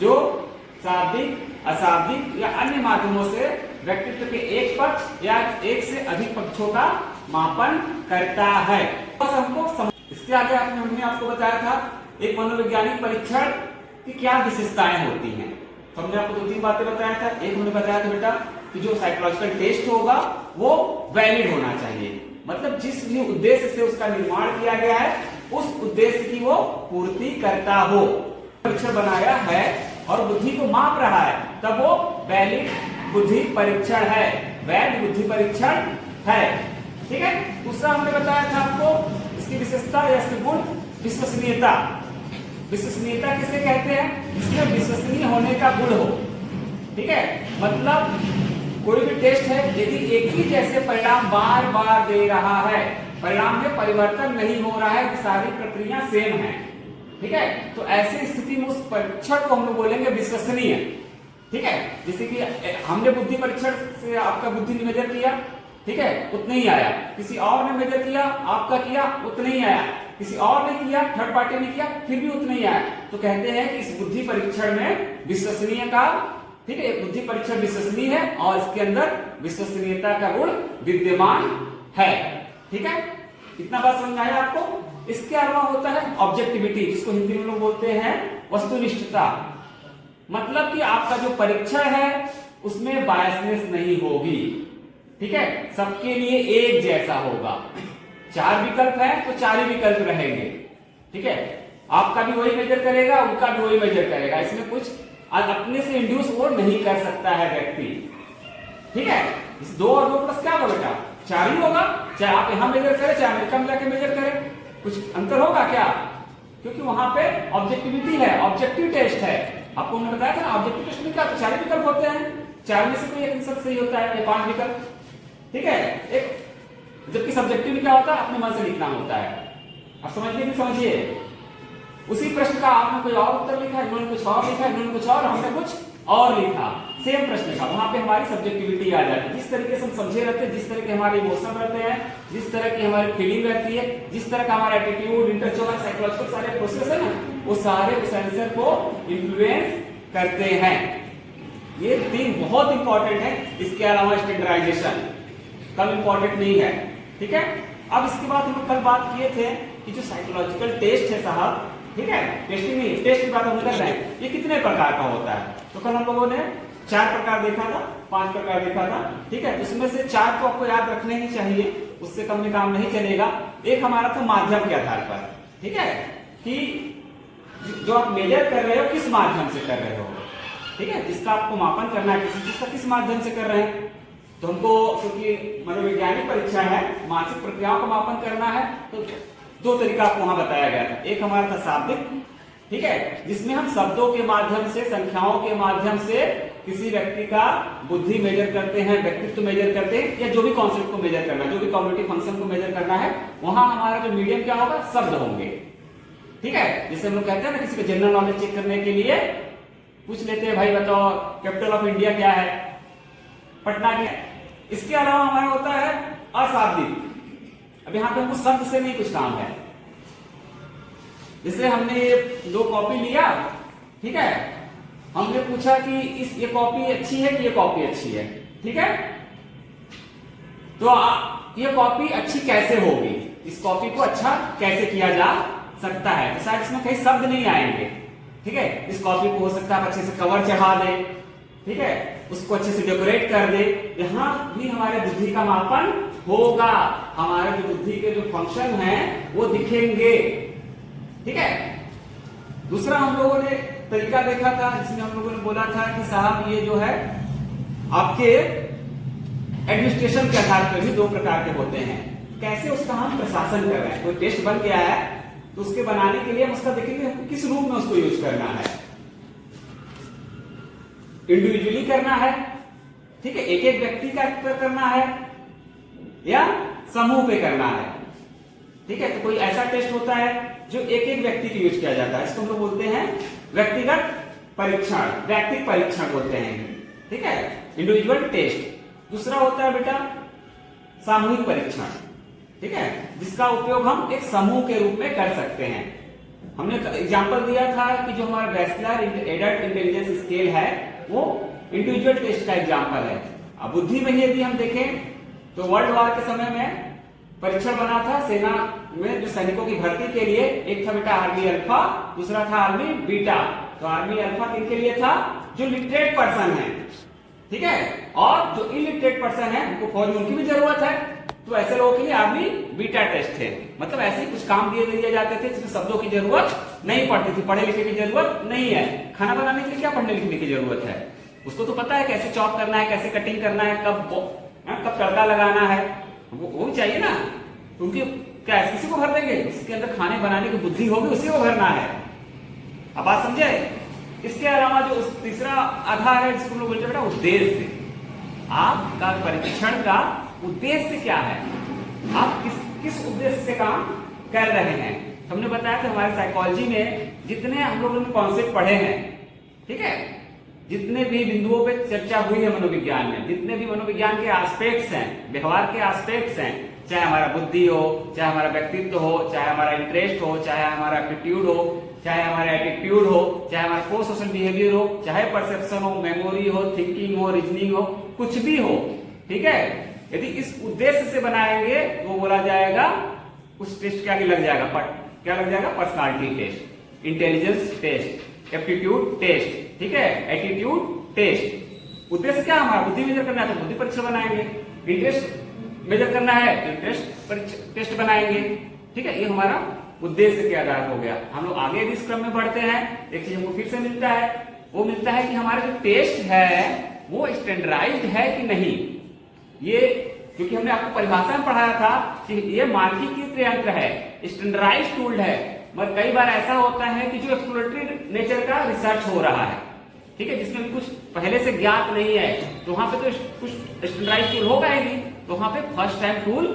जो शाब्दिक, अशाब्दिक या अन्य माध्यमों से व्यक्तित्व के एक पक्ष या एक से अधिक पक्षों का मापन करता है। बस हमको इसके आगे हमने आपको बताया था एक मनोवैज्ञानिक परीक्षण की क्या विशेषताएं होती हैं। तो हमने आपको 2-3 बातें बताया था। एक हमने बताया था बेटा कि जो साइकोलॉजिकल टेस्ट होगा वो वैलिड होना चाहिए, मतलब जिस भी उद्देश्य से उसका निर्माण किया गया है उस उद्देश्य की वो पूर्ति करता हो। परीक्षण बनाया है और बुद्धि को माप रहा है तब वो वैलिड बुद्धि परीक्षण है, वैध बुद्धि परीक्षण है। ठीक है। दूसरा हमने बताया था आपको इसकी विशेषता या इसके गुण, विश्वसनीयता। विश्वसनीयता किसे कहते हैं? जिसमें विश्वसनीय होने का गुण हो। ठीक है, मतलब कोई भी टेस्ट है यदि एक ही जैसे परिणाम बार बार दे रहा है, परिणाम में परिवर्तन नहीं हो रहा है, सारी प्रक्रिया सेम है, ठीक है, तो ऐसी स्थिति में उस परीक्षण को हम लोग बोलेंगे विश्वसनीय। ठीक है, जैसे कि हमने बुद्धि परीक्षण से आपका बुद्धि मेजर किया, ठीक है, उतना ही आया, किसी और ने मेजर किया, आपका किया, उतना ही आया, किसी और ने किया, थर्ड पार्टी ने किया, फिर भी उतना ही आया। तो कहते हैं कि इस बुद्धि परीक्षण में विश्वसनीय का, ठीक है, बुद्धि परीक्षण विश्वसनीय है और इसके अंदर विश्वसनीयता का गुण विद्यमान है। ठीक है, इतना बात समझ आया आपको। इसके अलावा होता है ऑब्जेक्टिविटी, जिसको हिंदी में लोग बोलते हैं वस्तुनिष्ठता, मतलब कि आपका जो परीक्षण है उसमें बायसनेस नहीं होगी। ठीक है, सबके लिए एक जैसा होगा। 4 विकल्प है तो 4 ही विकल्प रहेंगे। ठीक है, आपका भी वही मेजर करेगा, उनका भी वही मेजर करेगा, इसमें कुछ अपने से इंड्यूस वो नहीं कर सकता है व्यक्ति। ठीक है, इस 2 और 2 प्लस क्या होगा बेटा? 4 ही होगा, चाहे आप यहां मेजर करें चाहे अमेरिका में जाके मेजर करें, कुछ अंतर होगा क्या? क्योंकि वहां पे ऑब्जेक्टिविटी है, ऑब्जेक्टिव टेस्ट है। आपको उन्होंने बताया था ना ऑब्जेक्टिव टेस्ट में क्या 4 विकल्प होते हैं, 4 में से कोई एक आंसर सही होता है या 5 विकल्प। ठीक है, एक जबकि सब्जेक्टिव क्या होता है? अपने मन से लिखना होता है। आप समझिए नहीं समझिए, उसी प्रश्न का आपने कोई और उत्तर लिखा, इन्होंने कुछ और लिखा, इन्होंने कुछ और, हमने कुछ और लिखा, सेम प्रश्न का, वहां पे हमारी सब्जेक्टिविटी आ जाती है। जिस तरीके से हम समझे रहते हैं, जिस तरह के हमारे इमोशन रहते हैं, जिस तरह की हमारी फीलिंग रहती है, जिस तरह का हमारा एटीट्यूड, इंटेलेक्चुअल, साइकोलॉजिकल सारे प्रोसेस है ना, वो सारे उस आंसर को इन्फ्लुएंस करते हैं। ये 3 बहुत इंपॉर्टेंट है। इसके अलावा स्टैंडर्डाइजेशन कम इंपॉर्टेंट नहीं है। ठीक है, अब इसके बाद हम कल बात किए थे कि जो साइकोलॉजिकल टेस्ट है साहब, ठीक है, टेस्टिंग नहीं, टेस्ट की बात हम कर रहे हैं, ये कितने प्रकार का होता है? तो कल हम लोगों ने 4 प्रकार देखा था, 5 प्रकार देखा था। ठीक है, उसमें से 4 को आपको याद रखने ही चाहिए, उससे कम में काम नहीं चलेगा। एक हमारा था माध्यम के आधार पर, ठीक है, कि जो आप मेजर कर रहे हो किस माध्यम से कर रहे हो, ठीक है, जिसका आपको मापन करना है किसी चीज का, किस माध्यम से कर रहे हैं। तो हमको क्योंकि मनोवैज्ञानिक परीक्षा है, मानसिक प्रक्रियाओं का मापन करना है, तो 2 तरीका आपको वहां बताया गया था। एक हमारा था शाब्दिक, ठीक है, जिसमें हम शब्दों के माध्यम से, संख्याओं के माध्यम से किसी व्यक्ति का बुद्धि मेजर करते हैं, व्यक्तित्व मेजर करते हैं, या जो भी कॉन्सेप्ट को मेजर करना है, जो भी कॉग्निटिव फंक्शन को मेजर करना है, वहां हमारा जो मीडियम क्या होगा? शब्द होंगे। ठीक है, जिसे हम लोग कहते हैं ना किसी का जनरल नॉलेज चेक करने के लिए पूछ लेते हैं, भाई बताओ कैपिटल ऑफ इंडिया क्या है? पटना क्या है? इसके अलावा हमारा होता है अशाब्दिक। अब यहां पे हमको शब्द से नहीं कुछ काम है। जैसे हमने ये 2 कॉपी लिया, ठीक है, हमने पूछा कि ये कॉपी अच्छी है कि ये कॉपी अच्छी है, ठीक है, तो ये कॉपी अच्छी कैसे होगी, इस कॉपी को अच्छा कैसे किया जा सकता है? तो शायद इसमें कई शब्द नहीं आएंगे। ठीक है, इस कॉपी को हो सकता है अच्छे से कवर चढ़ा दे, ठीक है, उसको अच्छे से डेकोरेट कर दे, यहां भी हमारे बुद्धि का मापन होगा, हमारे जो बुद्धि के जो फंक्शन हैं वो दिखेंगे। ठीक है, दूसरा हम लोगों ने तरीका देखा था जिसमें हम लोगों ने बोला था कि साहब ये जो है आपके एडमिनिस्ट्रेशन के आधार पर भी 2 प्रकार के होते हैं, कैसे उसका हम प्रशासन कर रहे हैं। कोई टेस्ट बन गया है तो उसके बनाने के लिए हम उसका देखेंगे किस रूप में उसको यूज करना है, इंडिविजुअली करना है, ठीक है, एक व्यक्ति का करना है या समूह पे करना है। ठीक है, तो कोई ऐसा टेस्ट होता है जो एक व्यक्ति के यूज किया जाता है, इसको हम लोग बोलते हैं व्यक्तिगत परीक्षण, व्यक्तिगत परीक्षण बोलते हैं। ठीक है, इंडिविजुअल टेस्ट। दूसरा होता है बेटा सामूहिक परीक्षण, ठीक है, जिसका उपयोग हम एक समूह के रूप में कर सकते हैं। हमने एग्जांपल दिया था कि जो हमारा बैचलर एडल्ट इंटेलिजेंस स्केल है वो इंडिविजुअल टेस्ट का एग्जांपल है। अब बुद्धि में यदि हम देखें तो वर्ल्ड वॉर के समय में परीक्षण बना था सेना में जो सैनिकों की भर्ती के लिए, एक था बेटा आर्मी अल्फा, दूसरा था आर्मी बीटा। तो आर्मी अल्फा किनके लिए था? जो लिटरेट पर्सन है, ठीक है, और जो इलिटरेट पर्सन है उनको फौज में उनकी भी जरूरत है, तो ऐसे लोगों के लिए आर्मी बीटा टेस्ट है। मतलब ऐसे ही कुछ काम दिए जाते थे जिसमें शब्दों की जरूरत नहीं पड़ती थी, पढ़े लिखे की जरूरत नहीं है। खाना बनाने के लिए क्या पढ़ने लिखने की जरूरत है? उसको तो पता है कैसे चॉप करना है, कैसे कटिंग करना है, कब तड़का लगाना है, वो भी चाहिए ना। उनकी क्या किसी को भर देंगे? जिसके अंदर खाने बनाने की बुद्धि होगी उसी को भरना है। अब बात समझे? इसके अलावा जो तीसरा आधार है जिसको हम लोग बोलते हैं बेटा उद्देश्य। आपका परीक्षण का उद्देश्य क्या है? आप किस उद्देश्य से काम कर रहे हैं? हमने बताया था हमारे साइकोलॉजी में जितने हम लोगों ने कॉन्सेप्ट पढ़े हैं, ठीक है, जितने भी बिंदुओं पे चर्चा हुई है मनोविज्ञान में, जितने भी मनोविज्ञान के एस्पेक्ट्स हैं, व्यवहार के एस्पेक्ट्स हैं, चाहे हमारा बुद्धि हो, चाहे हमारा व्यक्तित्व हो, चाहे हमारा इंटरेस्ट हो, चाहे हमारा एप्टीट्यूड हो, चाहे हमारा एटीट्यूड हो, चाहे हमारा प्रो सोशल बिहेवियर हो, चाहे परसेप्शन हो, मेमोरी हो, थिंकिंग हो, रीजनिंग हो, कुछ भी हो, ठीक है, यदि इस उद्देश्य से बनाएंगे वो बोला जाएगा, उस टेस्ट के आगे लग जाएगा, क्या लग जाएगा? Personality test, intelligence test, aptitude test, ठीक है, एटीट्यूड टेस्ट। उद्देश्य क्या हमारा? बुद्धि मेजर करना है तो बुद्धि परीक्षण बनाएंगे, इंटरेस्ट मेजर करना है तो इंटरेस्ट टेस्ट बनाएंगे, ठीक है, ये हमारा उद्देश्य के आधार हो गया। हम लोग आगे इस क्रम में बढ़ते हैं, एक चीज हमको फिर से मिलता है, वो मिलता है कि हमारा जो टेस्ट है वो स्टैंडर्डाइज्ड है कि नहीं। ये क्योंकि हमने आपको परिभाषा में पढ़ाया था कि ये मानकीकृत यंत्र है, स्टैंडर्डाइज्ड टूल है, मगर कई बार ऐसा होता है कि जो एक्सप्लोरेटरी नेचर का रिसर्च हो रहा है, ठीक है, जिसमें कुछ पहले से ज्ञात नहीं है, तो वहां पे तो कुछ स्टैंडर्डाइज्ड टूल होगा ही नहीं, तो वहां पे फर्स्ट टाइम टूल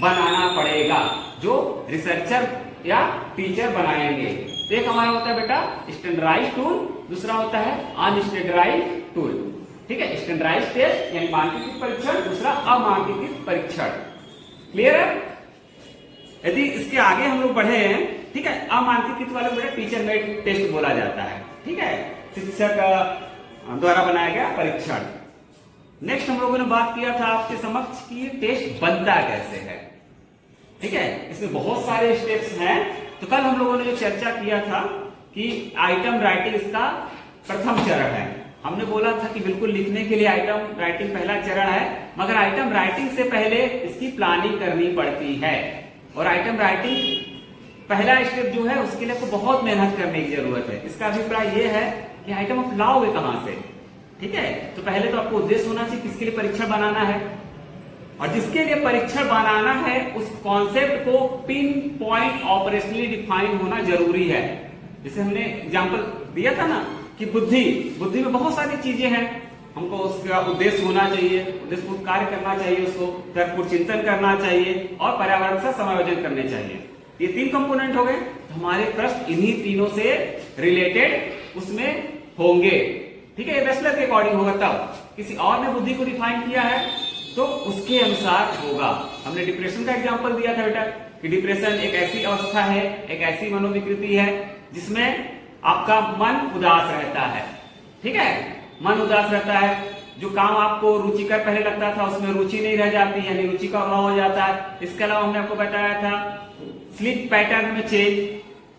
बनाना पड़ेगा जो रिसर्चर या टीचर बनाएंगे। एक हमारा होता है बेटा स्टैंडर्डाइज्ड टूल, दूसरा होता है अनस्टैंडर्डाइज्ड टूल, ठीक है, स्टैंडर्डाइज्ड टेस्ट यानी मानकीकृत परीक्षण, दूसरा अमानकीकृत परीक्षण। क्लियर है? यदि इसके आगे हम लोग बढ़े हैं, ठीक है, अमानकीकृत वाले बेटा टीचर मेड टेस्ट बोला जाता है, ठीक है, शिक्षक द्वारा बनाया गया परीक्षण। नेक्स्ट हम लोगों ने बात किया था आपके समक्ष कि ये टेस्ट बनता कैसे है, ठीक है, इसमें बहुत सारे स्टेप्स हैं। तो कल हम लोगों ने जो चर्चा किया था कि आइटम राइटिंग इसका प्रथम चरण है। हमने बोला था कि बिल्कुल लिखने के लिए आइटम राइटिंग पहला चरण है, मगर आइटम राइटिंग से पहले इसकी प्लानिंग करनी पड़ती है, और आइटम राइटिंग पहला स्टेप जो है उसके लिए आपको बहुत मेहनत करने की जरूरत है। इसका अभिप्राय यह है कि आइटम आप लाओगे कहां से, ठीक है, तो पहले तो आपको उद्देश्य होना चाहिए किसके लिए परीक्षण बनाना है, और जिसके लिए परीक्षण बनाना है उस कॉन्सेप्ट को पिन पॉइंट ऑपरेशनली डिफाइन होना जरूरी है। जैसे हमने एग्जांपल दिया था ना कि बुद्धि में बहुत सारी चीजें हैं, हमको उसका उद्देश्य होना चाहिए, उद्देश्य कार्य करना चाहिए, उसको तर्कपूर्ण चिंतन करना चाहिए और पर्यावरण से समायोजन करने चाहिए। ये तीन कंपोनेंट हो गए, तो हमारे प्रश्न इन्हीं तीनों से रिलेटेड उसमें होंगे, ठीक है, ये बैचलर के अकॉर्डिंग होगा। तब किसी और ने बुद्धि को डिफाइन किया है तो उसके अनुसार होगा। हमने डिप्रेशन का एग्जांपल दिया था बेटा कि डिप्रेशन एक ऐसी अवस्था है, एक ऐसी मनोविकृति है जिसमें आपका मन उदास रहता है, ठीक है, मन उदास रहता है, जो काम आपको रुचिकर पहले लगता था उसमें रुचि नहीं रह जाती, यानी रुचि का अभाव हो जाता है। इसके अलावा हमने आपको बताया था स्लीप पैटर्न में चेंज,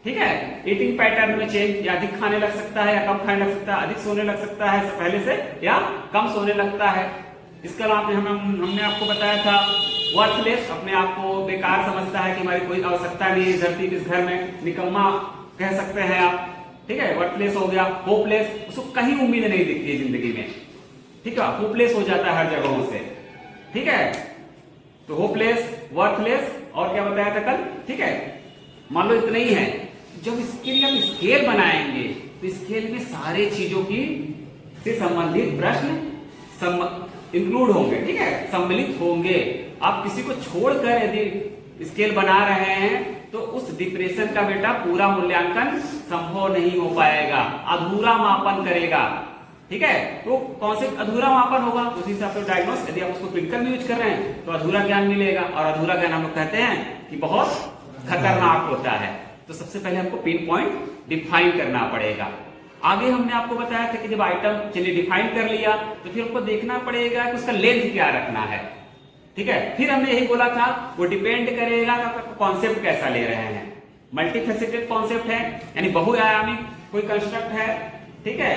ठीक है, ईटिंग पैटर्न में चेंज, या अधिक खाने लग सकता है या कम खाने लग सकता है, अधिक सोने लग सकता है पहले से या कम सोने लगता है। इसके अलावा हमने आपको बताया था वर्थलेस, अपने आप को बेकार समझता है कि हमारी कोई आवश्यकता नहीं है धरती के इस घर में, निकम्मा कह सकते हैं आप, ठीक है, वर्थलेस हो गया। होपलेस, उसको कहीं उम्मीद नहीं दिखती है जिंदगी में, ठीक है, होपलेस हो जाता है हर जगहों से, ठीक है, तो होपलेस, वर्थलेस, और क्या बताया था कल, ठीक है। मान लो इतना ही है, जब इसके लिए हम स्केल बनाएंगे तो स्केल में सारे चीजों की से संबंधित प्रश्न इंक्लूड होंगे, ठीक है, सम्मिलित होंगे। आप किसी को छोड़कर यदि स्केल बना रहे हैं तो उस डिप्रेशन का बेटा पूरा मूल्यांकन संभव नहीं हो पाएगा, अधूरा मापन करेगा, ठीक है। तो कौन से अधूरा मापन होगा, उसी हिसाब से डायग्नोस, यदि आप उसको क्लिनिकल में यूज कर रहे हैं तो अधूरा ज्ञान मिलेगा, और अधूरा ज्ञान हम लोग कहते हैं कि बहुत खतरनाक होता है, तो सबसे पहले हमको पिन पॉइंट डिफाइन करना पड़ेगा। आगे हमने आपको बताया था कि जब आइटम चलिए डिफाइन कर लिया तो फिर हमको देखना पड़ेगा कि उसका लेंथ क्या रखना है, ठीक है। फिर हमने यही बोला था वो डिपेंड करेगा कि कॉन्सेप्ट कैसा ले रहे हैं। मल्टीफेसेटेड कॉन्सेप्ट है यानी बहुआयामी कोई कंस्ट्रक्ट है, ठीक है,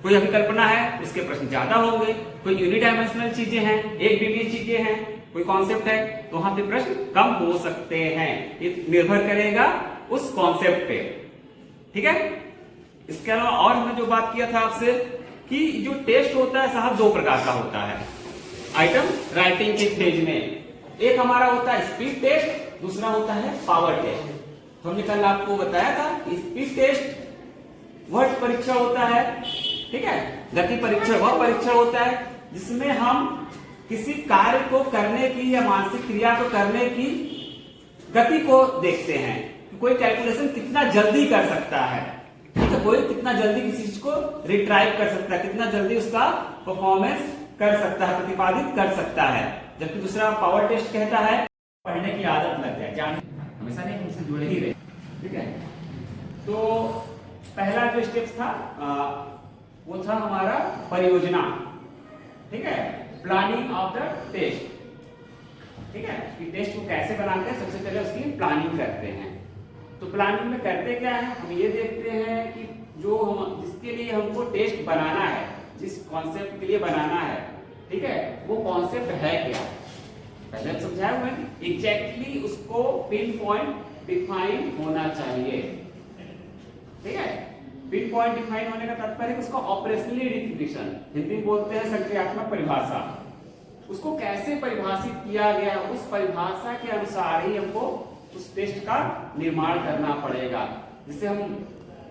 कोई अभिकल्पना है, उसके प्रश्न ज्यादा होंगे। कोई यूनिडायमेंशनल चीजें हैं, एक डिग्री चीजें हैं, कोई कॉन्सेप्ट है तो वहां पे प्रश्न कम हो सकते हैं। ये निर्भर करेगा उस कॉन्सेप्ट पे, ठीक है। इसके अलावा और हमने जो बात किया था आपसे कि जो टेस्ट होता है साहब दो प्रकार का होता है आइटम राइटिंग के फेज में। एक हमारा होता है स्पीड टेस्ट, दूसरा होता है पावर टेस्ट। तो हमने कल आपको बताया था स्पीड टेस्ट वह परीक्षा होता है, ठीक है, गति परीक्षा वह परीक्षा होता है जिसमें हम किसी कार्य को करने की या मानसिक क्रिया को करने की गति को देखते हैं कि कोई कैलकुलेशन कितना जल्दी कर सकता है, ठीक है, कोई कितना जल्दी किसी चीज को रिट्राइव कर सकता है, कितना जल्दी उसका परफॉर्मेंस कर सकता है, प्रतिपादित कर सकता है। जबकि दूसरा पावर टेस्ट कहता है पढ़ने की आदत लग जाए, जान हमेशा नहीं हमसे जुड़े ही रहे, ठीक है। तो पहला जो स्टेप था वो था हमारा परियोजना, ठीक है, प्लानिंग ऑफ द टेस्ट, ठीक है, कि टेस्ट को कैसे बनाते हैं सबसे पहले उसकी प्लानिंग करते हैं। तो प्लानिंग में करते क्या है, हम ये देखते हैं कि जो हम जिसके लिए हमको टेस्ट बनाना है, जिस कॉन्सेप्ट के लिए बनाना है, ठीक है, वो कॉन्सेप्ट है क्या, पहले हम समझाया हुआ है एग्जैक्टली उसको पिन पॉइंट डिफाइन होना चाहिए, ठीक है। पिन पॉइंट डिफाइन होने का तात्पर्य है उसका ऑपरेशनली डिफिनेशन, हिंदी में बोलते हैं संक्रियात्मक परिभाषा, उसको कैसे परिभाषित किया गया, उस परिभाषा के अनुसार ही हमको उस टेस्ट का निर्माण करना पड़ेगा। जिसे हम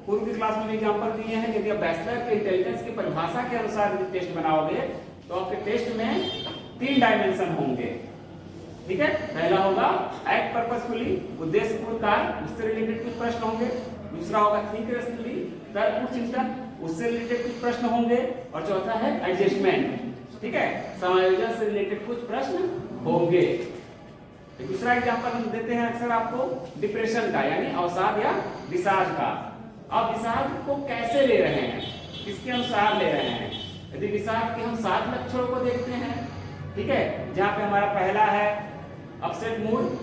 पूर्व की क्लास में एग्जांपल दिए हैं, यदि आप बैचलर के इंटेलिजेंस की परिभाषा के अनुसार यदि टेस्ट बनाओगे तो आपके टेस्ट में 3 डायमेंशन होंगे, ठीक है। पहला होगा एक्ट पर्पसफुली, उद्देश्यपूर्ण कार्य, उससे रिलेटेड कुछ प्रश्न होंगे। दूसरा होगा थिंक रेशनली, तर्कपूर्ण चिंतन, उससे रिलेटेड कुछ प्रश्न होंगे। और चौथा है एडजस्टमेंट, ठीक है, समायोजन से रिलेटेड कुछ प्रश्न होंगे। दूसरा एग्जांपल हम देते हैं अक्सर आपको डिप्रेशन का, यानी अवसाद या विषाद का। अब विषाद को कैसे ले रहे हैं, किसके अनुसार ले रहे हैं। यदि विषाद के हम 7 लक्षणों को देखते हैं, ठीक है, जहां पे हमारा पहला है अपसेट मूड,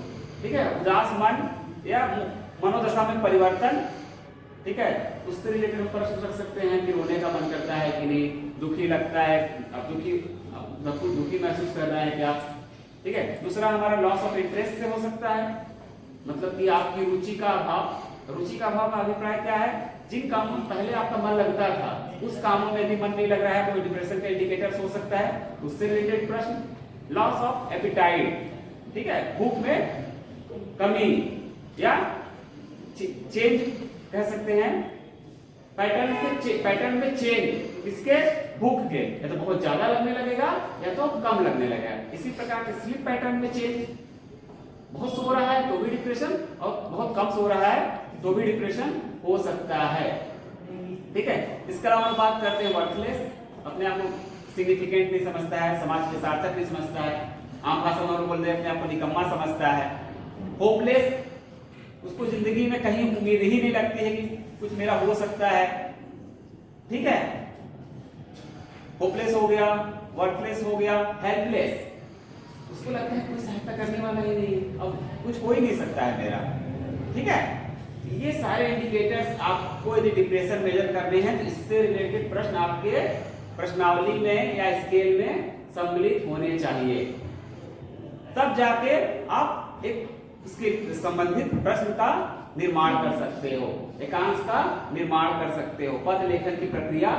ठीक है, उदास मन या मनोदशा में परिवर्तन, ठीक है, उससे रिलेटेड हम प्रश्न रख सकते हैं कि रोने का मन करता है कि नहीं, दुखी लगता है, अब दुखी महसूस कर रहा है क्या, ठीक है। दूसरा हमारा लॉस ऑफ इंटरेस्ट से हो सकता है, मतलब कि आपकी रुचि का अभाव। रुचि का अभाव का अभिप्राय क्या है, जिन कामों में पहले आपका मन लगता था उस कामों में भी मन नहीं लग रहा है, तो डिप्रेशन का इंडिकेटर्स हो सकता है, उससे रिलेटेड प्रश्न। लॉस ऑफ एपिटाइट, ठीक है, भूख में कमी या चेंज कह सकते हैं, पैटर्न में चेंज, इसके भूख के, या तो बहुत ज्यादा लगने लगेगा या तो कम लगने लगेगा। इसी प्रकार के स्लीप पैटर्न में चेंज, बहुत सो रहा है तो भी डिप्रेशन और बहुत कम सो रहा है तो भी डिप्रेशन हो सकता है, ठीक है। इसके अलावा हम बात करते हैं वर्थलेस, अपने आप को सिग्निफिकेंट नहीं समझता है, समाज के सार्थक नहीं समझता है, आम भाषा में बोलते हैं अपने आप को निकम्मा समझता है। होपलेस, उसको जिंदगी में कहीं उम्मीद ही नहीं लगती है कि कुछ मेरा हो सकता है, ठीक है। होपलेस हो गया, वर्थलेस हो गया, हेल्पलेस, उसको लगता है कोई सहायता करने वाला ही नहीं, अब कुछ हो ही नहीं सकता है मेरा, ठीक है। ये सारे इंडिकेटर्स आपको यदि डिप्रेशन मेजर करने हैं तो इससे रिलेटेड प्रश्न आपके प्रश्नावली में या स्केल में सम्मिलित होने चाहिए, तब जाके आप एक उसके संबंधित प्रश्न का निर्माण कर सकते हो, एकांश का निर्माण कर सकते हो, पद लेखन की प्रक्रिया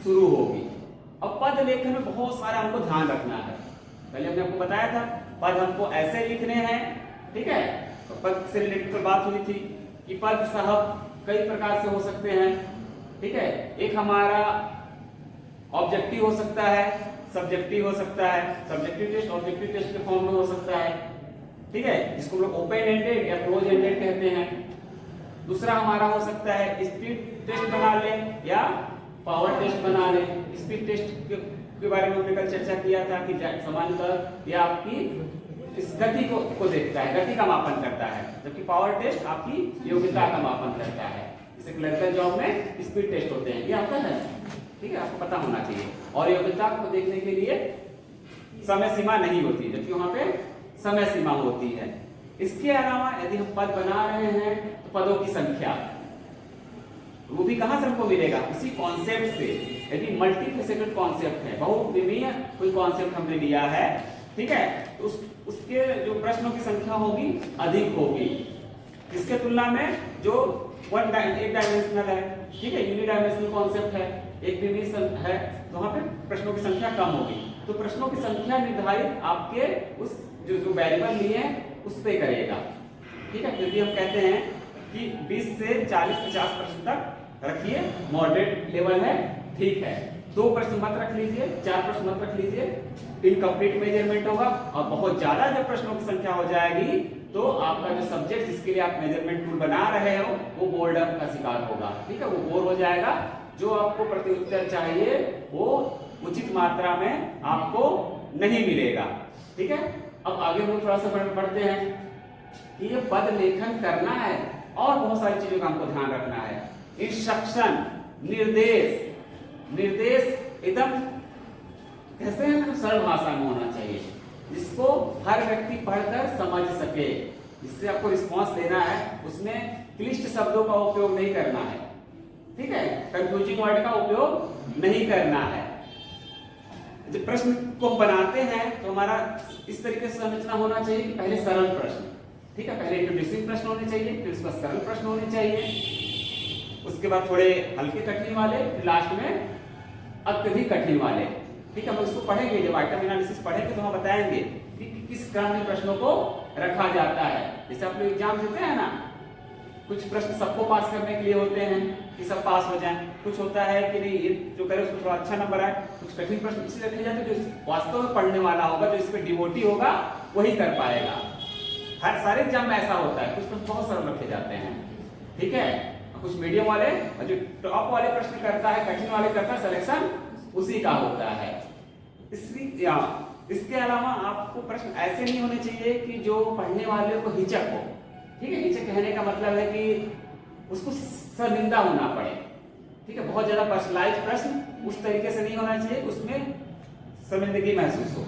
शुरू होगी। अब पद लेखन में बहुत सारा हमको ध्यान रखना है, पहले हमने आपको बताया था पद हमको ऐसे लिखने हैं, ठीक है। तो पद से रिलेटेड तो बात हुई थी कि पद साहब कई प्रकार से हो सकते हैं, ठीक है। एक हमारा ऑब्जेक्टिव हो सकता है, सब्जेक्टिव हो सकता है, सब्जेक्टिव टेस्ट ऑब्जेक्टिव टेस्ट के फॉर्म में हो सकता है, ठीक है, जिसको हम लोग ओपन एंडेड या क्लोज एंडेड कहते हैं। दूसरा हमारा हो सकता है स्पीड टेस्ट बना ले या पावर टेस्ट बना ले। स्पीड टेस्ट के बारे में हमने कल चर्चा किया था कि सामान्यतः यह आपकी इस गति को देखता है, गति का मापन करता है, जबकि पावर टेस्ट आपकी योग्यता का मापन करता है। जैसे क्लरिकल जॉब में स्पीड टेस्ट होते हैं, ये आता है, ठीक है, आपको पता होना चाहिए। और योग्यता को देखने के लिए समय सीमा नहीं होती, जबकि वहां पे समय सीमा होती है। इसके अलावा यदि हम पद बना रहे हैं तो पदों की संख्या, वो भी कहां से हमको मिलेगा, उसी कॉन्सेप्ट से। यदि मल्टीफेसेटेड कॉन्सेप्ट है, बहुविमीय कोई कॉन्सेप्ट हमने लिया है, ठीक है, तो उसके जो प्रश्नों की संख्या होगी अधिक होगी, इसके तुलना में जो एक डायमेंशनल है, ठीक है, यूनिडायमेंशनल कॉन्सेप्ट है, एक विमीय है, तो वहां पे प्रश्नों की संख्या कम होगी। तो प्रश्नों की संख्या निर्धारित आपके उस जो वेरिएबल लिए हैं उस पे करेगा, ठीक है। यदि हम कहते हैं कि 20 से 40-50 प्रश्न तक रखिए, मॉडरेट लेवल है, ठीक है, 2 प्रश्न मत रख लीजिए, 4 प्रश्न मत रख लीजिए, इनकम्प्लीट मेजरमेंट होगा। और बहुत ज्यादा जब प्रश्नों की संख्या हो जाएगी तो आपका जो सब्जेक्ट जिसके लिए आप मेजरमेंट टूल बना रहे हो वो बोर्डम का शिकार होगा, ठीक है, वो बोर हो जाएगा। जो आपको प्रत्युत्तर चाहिए वो उचित मात्रा में आपको नहीं मिलेगा, ठीक है। अब आगे हम थोड़ा सा बढ़ते हैं कि ये पद लेखन करना है और बहुत सारी चीजों का हमको ध्यान रखना है। इंस्ट्रक्शन, निर्देश एकदम कैसे है, सरल भाषा में होना चाहिए, जिसको हर व्यक्ति पढ़कर समझ सके। जिससे आपको रिस्पांस देना है उसमें क्लिष्ट शब्दों का उपयोग नहीं करना है, ठीक है, कंफ्यूजिंग वर्ड का उपयोग नहीं करना है। जब प्रश्न को बनाते हैं तो हमारा इस तरीके से संरचना होना चाहिए कि पहले सरल प्रश्न, ठीक है, पहले इंट्रोड्यूसिंग प्रश्न होने चाहिए, फिर उसके बाद सरल प्रश्न होने चाहिए, उसके बाद थोड़े हल्के कठिन वाले, फिर लास्ट में अत्यधिक कठिन वाले, ठीक है। हम इसको पढ़ेंगे, जब आइटम एनालिसिस पढ़ेंगे तो हम बताएंगे कि किस क्रम में प्रश्नों को रखा जाता है। जैसे आप लोग एग्जाम देते हैं ना, कुछ प्रश्न सबको पास करने के लिए होते हैं कि सब पास हो जाएं, कुछ होता है कि नहीं ये जो करे उसको थोड़ा अच्छा नंबर आए, कुछ कठिन प्रश्न इसलिए रखे जाते हैं जो वास्तव में पढ़ने वाला होगा, जो इसमें डिवोटी होगा वही कर पाएगा। हर सारे एग्जाम में ऐसा होता है, कुछ प्रश्न बहुत सरल रखे जाते हैं, ठीक है, कुछ मीडियम वाले, जो टॉप वाले प्रश्न करता है, कठिन वाले करता है, सिलेक्शन उसी का होता है। इसके अलावा आपको प्रश्न ऐसे नहीं होने चाहिए कि जो पढ़ने वाले को हिचक हो, ठीक है। हिचक कहने का मतलब है कि उसको शर्मिंदा होना पड़े, ठीक है, बहुत ज्यादा पर्सनलाइज्ड प्रश्न उस तरीके से नहीं होना चाहिए, उसमें शर्मिंदगी महसूस हो,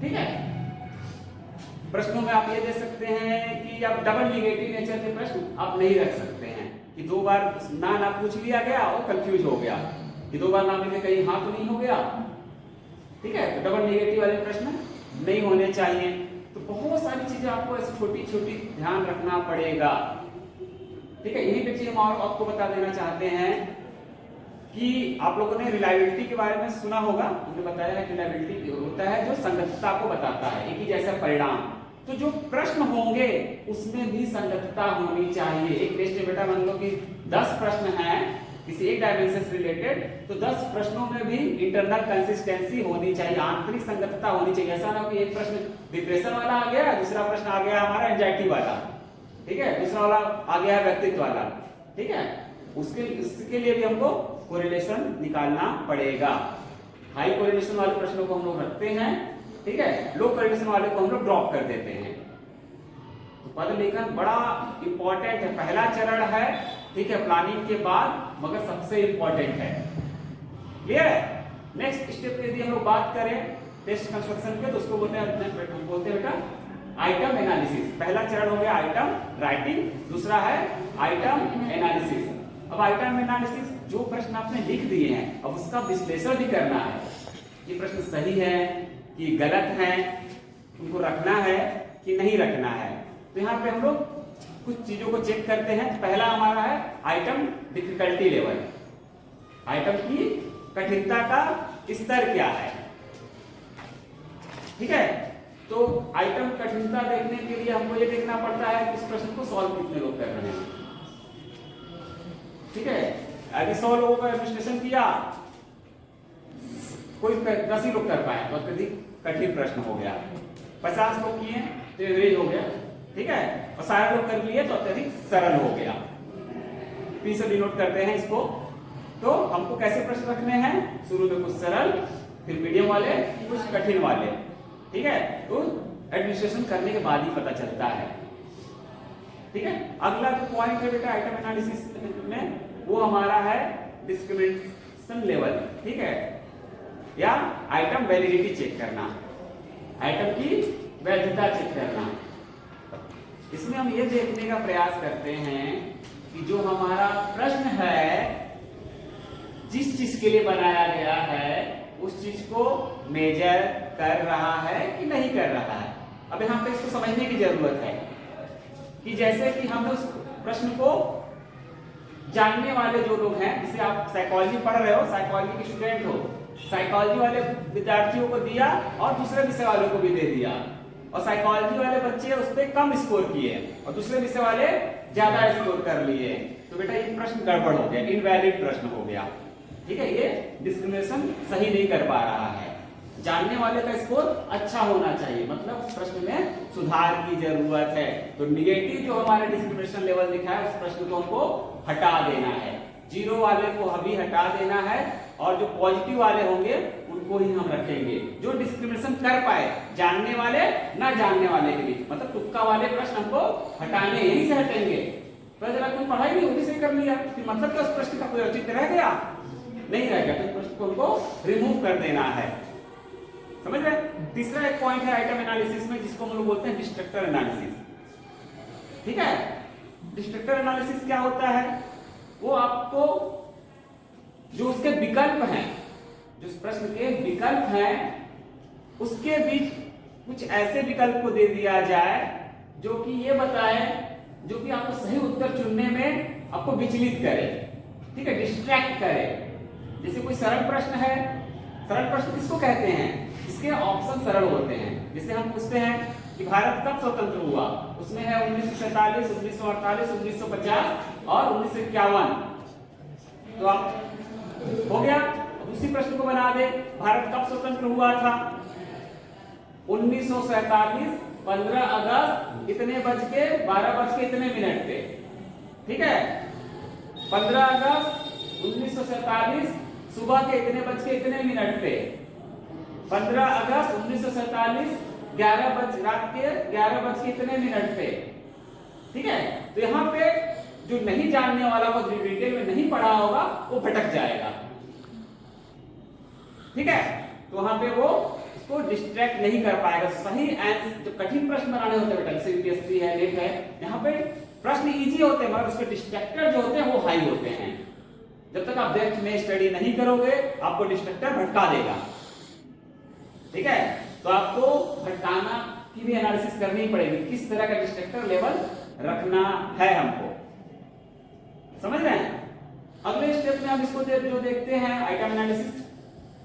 ठीक है। प्रश्नों में आप ये दे सकते हैं कि आप डबल निगेटिव नेचर के प्रश्न आप नहीं रख सकते हैं कि 2 बार ना पूछ लिया गया और कंफ्यूज हो गया, कि 2 बार ना मिले कहीं हाँ तो नहीं हो गया, ठीक है, तो डबल नेगेटिव वाले प्रश्न नहीं होने चाहिए। तो बहुत सारी चीजें आपको ऐसी छोटी छोटी ध्यान रखना पड़ेगा, ठीक है। यही पे चीज हम और आपको बता देना चाहते हैं कि आप लोगों ने रिलायबिलिटी के बारे में सुना होगा, हमने बताया है कि रिलायबिलिटी होता है जो संगतता को बताता है, एक ही जैसा परिणाम। तो जो प्रश्न होंगे उसमें भी संगतता होनी चाहिए। एक टेस्ट में बेटा मान लो कि 10 प्रश्न हैं किसी एक डायमेंशन से रिलेटेड, तो 10 प्रश्नों में भी इंटरनल कंसिस्टेंसी होनी चाहिए, आंतरिक संगतता होनी चाहिए। ऐसा ना कि एक प्रश्न डिप्रेशन वाला आ गया, दूसरा प्रश्न आ गया हमारा एंजाइटी वाला, ठीक है, दूसरा वाला आ गया है व्यक्तित्व वाला, ठीक है। उसके लिए भी हमको कोरिलेशन निकालना पड़ेगा। हाई कोरिलेशन वाले प्रश्नों को हम लोग रखते हैं, ठीक है, लो कोरिलेशन वाले को हम लोग ड्रॉप कर देते हैं। तो पद लेखन बड़ा इंपॉर्टेंट है, पहला चरण है, ठीक है, प्लानिंग के बाद, मगर सबसे इंपॉर्टेंट है। क्लियर है? नेक्स्ट स्टेप यदि हम लोग बात करें टेस्ट कंस्ट्रक्शन के, तो उसको बोलते हैं बेटा आइटम एनालिसिस। पहला चरण हो गया आइटम राइटिंग, दूसरा है आइटम एनालिसिस। अब आइटम एनालिसिस, जो प्रश्न आपने लिख दिए हैं अब उसका विश्लेषण भी करना है, ये प्रश्न सही है कि गलत है, उनको रखना है कि नहीं रखना है। तो यहाँ पे हम लोग कुछ चीजों को चेक करते हैं। पहला हमारा है आइटम डिफिकल्टी लेवल, आइटम की कठिनता का स्तर क्या है, ठीक है। तो आइटम कठिनता देखने के लिए हमको ये देखना पड़ता है कि इस प्रश्न को सॉल्व कितने लोग कर रहे हैं, ठीक है। यदि 100 लोगों का विश्लेषण किया, कोई 10 ही लोग कर पाए तो अत्यधिक कठिन प्रश्न हो गया। 50 लोग किए तो एवरेज हो गया, ठीक है, और 60 लोग कर लिए तो अत्यधिक सरल हो गया। पी से डिनोट करते हैं इसको। तो हमको कैसे प्रश्न रखने हैं, शुरू में कुछ सरल, फिर मीडियम वाले, कुछ कठिन वाले, ठीक है। तो एडमिनिस्ट्रेशन करने के बाद ही पता चलता है। ठीक है, अगला जो पॉइंट है बेटा आइटम एनालिसिस में, वो हमारा है डिस्क्रिमिनेशन लेवल। ठीक है, या आइटम वैलिडिटी चेक करना, आइटम की वैधता चेक करना। इसमें हम ये देखने का प्रयास करते हैं कि जो हमारा प्रश्न है जिस चीज के लिए बनाया गया है उस चीज को मेजर कर रहा है कि नहीं कर रहा है। अब यहां पे इसको समझने की जरूरत है कि जैसे कि हम उस प्रश्न को जानने वाले जो लोग हैं, जिसे आप साइकोलॉजी पढ़ रहे हो, साइकोलॉजी के स्टूडेंट हो, साइकोलॉजी वाले विद्यार्थियों को दिया और दूसरे विषय वालों को भी दे दिया, और साइकोलॉजी वाले बच्चे उस पर कम स्कोर किए और दूसरे विषय वाले ज्यादा स्कोर कर लिए, तो बेटा ये प्रश्न गड़बड़ हो गया, इनवैलिड प्रश्न हो गया। ठीक है, ये डिस्क्रिमिनेशन सही नहीं कर पा रहा है। जानने वाले का स्कोर अच्छा होना चाहिए, मतलब उस प्रश्न में सुधार की जरूरत है। तो निगेटिव जो हमारा डिस्क्रिमिनेशन लेवल लिखा है उस प्रश्न को हमको हटा देना है, जीरो वाले को अभी हटा देना है, और जो पॉजिटिव वाले होंगे उनको ही हम रखेंगे, जो डिस्क्रिमिनेशन कर पाए, जानने वाले ना जानने वाले के बीच, मतलब तुक्का वाले प्रश्न हमको हटाने, यहीं से हटेंगे। तो जरा कोई पढ़ाई नहीं होगी, से कर लिया, मतलब क्या उस प्रश्न का कोई औचित्य रह गया? नहीं रह गया, तो प्रश्न को उनको रिमूव कर देना है। समझ रहे? तीसरा एक पॉइंट है आइटम एनालिसिस में, जिसको हम लोग बोलते हैं डिस्ट्रक्टर एनालिसिस। ठीक है, डिस्ट्रक्टर एनालिसिस क्या होता है? वो आपको जो उसके विकल्प हैं, जो प्रश्न के विकल्प हैं, उसके बीच कुछ ऐसे विकल्प को दे दिया जाए जो कि ये बताए, जो कि आपको सही उत्तर चुनने में आपको विचलित करे। ठीक है, डिस्ट्रैक्ट करे। जैसे कोई सरल प्रश्न है, सरल प्रश्न किसको कहते हैं? इसके ऑप्शन सरल होते हैं। जैसे हम पूछते हैं कि भारत कब स्वतंत्र हुआ, उसमें है 1947, 1948, 1950 और 1951। तो आप हो गया। दूसरी प्रश्न को बना दे, भारत कब स्वतंत्र हुआ था? 1947 15 अगस्त इतने बज के 12 बज के इतने मिनट पे। ठीक है, 15 अगस्त 1947 सुबह के इतने बज के इतने मिनट पे, 15 अगस्त 1947 रात के 11 बज के इतने मिनट पे। ठीक है, तो यहाँ पे जो नहीं जानने वाला वो डिटेल में नहीं पढ़ा होगा वो भटक जाएगा। ठीक है, तो वहां पे वो उसको डिस्ट्रैक्ट नहीं कर पाएगा। सही आंसर, जो कठिन प्रश्न बनाने होते हैं बेटा, जैसे यूपीएससी है, नेट है, यहाँ पे प्रश्न इजी होते हैं मगर उसके डिस्ट्रैक्टर जो होते हैं वो हाई होते हैं। जब तक आप डेप्थ में स्टडी नहीं करोगे आपको डिस्ट्रैक्टर भटका देगा। ठीक है, तो आपको भटकाना की भी एनालिसिस करनी पड़ेगी, किस तरह का डिस्ट्रैक्टर लेवल रखना है हमको। समझ रहे हैं? अगले स्टेप में हम इसको जो देखते हैं आइटम एनालिसिस,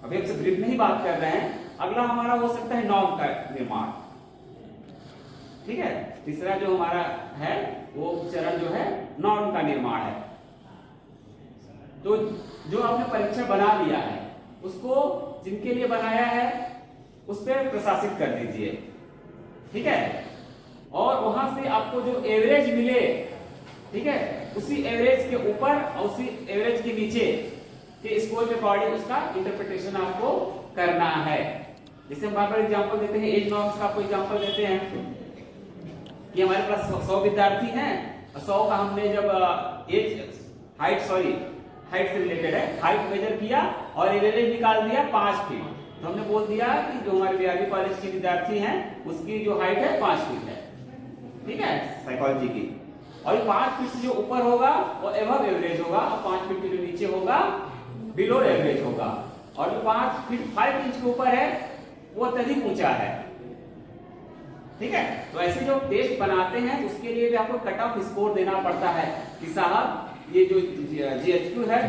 अभी हमसे ब्रीफ नहीं बात कर रहे हैं। अगला हमारा हो सकता है नॉर्म का निर्माण। ठीक है, तीसरा जो हमारा है वो चरण जो है नॉर्म का निर्माण है। तो जो आपने परीक्षा बना लिया है उसको जिनके लिए बनाया है उस पर प्रशासित कर दीजिए। ठीक है, और वहां से आपको जो एवरेज मिले, ठीक है, उसी एवरेज के ऊपर और उसी एवरेज के नीचे के स्कोर के अकॉर्डिंग उसका इंटरप्रिटेशन आपको करना है। जैसे हम बार बार एग्जांपल देते हैं, एज नॉर्म्स का आपको एग्जांपल देते हैं कि हमारे पास 100 विद्यार्थी हैं, 100 का हमने जब एज हाइट से रिलेटेड है, हाइट मेजर किया और एवरेज निकाल दिया 5 फीट, तो हमने बोल दिया कि जो हमारे बीआरबी कॉलेज के विद्यार्थी हैं उसकी जो हाइट है 5 फीट है। ठीक है, साइकोलॉजी की, और 5 फीट से जो ऊपर होगा वो एबव एवरेज होगा, और 5 फीट के जो नीचे होगा बिलो एवरेज होगा, और जो 5 फीट 5 इंच के ऊपर है वो अत्यधिक ऊंचा है। ठीक है, तो ऐसे जो टेस्ट बनाते हैं उसके लिए भी आपको कट ऑफ स्कोर देना पड़ता है कि साहब ये जो GHQ है,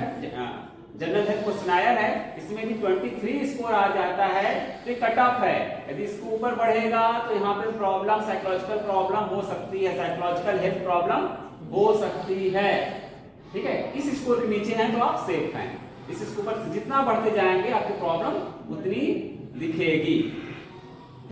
जनरल हेल्थ क्वेश्चनायर है, इसमें भी 23 स्कोर आ जाता है तो कट ऑफ है। यदि इसको ऊपर बढ़ेगा तो यहाँ पे प्रॉब्लम, साइकोलॉजिकल प्रॉब्लम हो सकती है, साइकोलॉजिकल हेल्थ प्रॉब्लम हो सकती है। ठीक है, इस स्कोर के नीचे हैं तो आप सेफ हैं, इस स्कोर पर जितना बढ़ते जाएंगे आपकी प्रॉब्लम उतनी दिखेगी।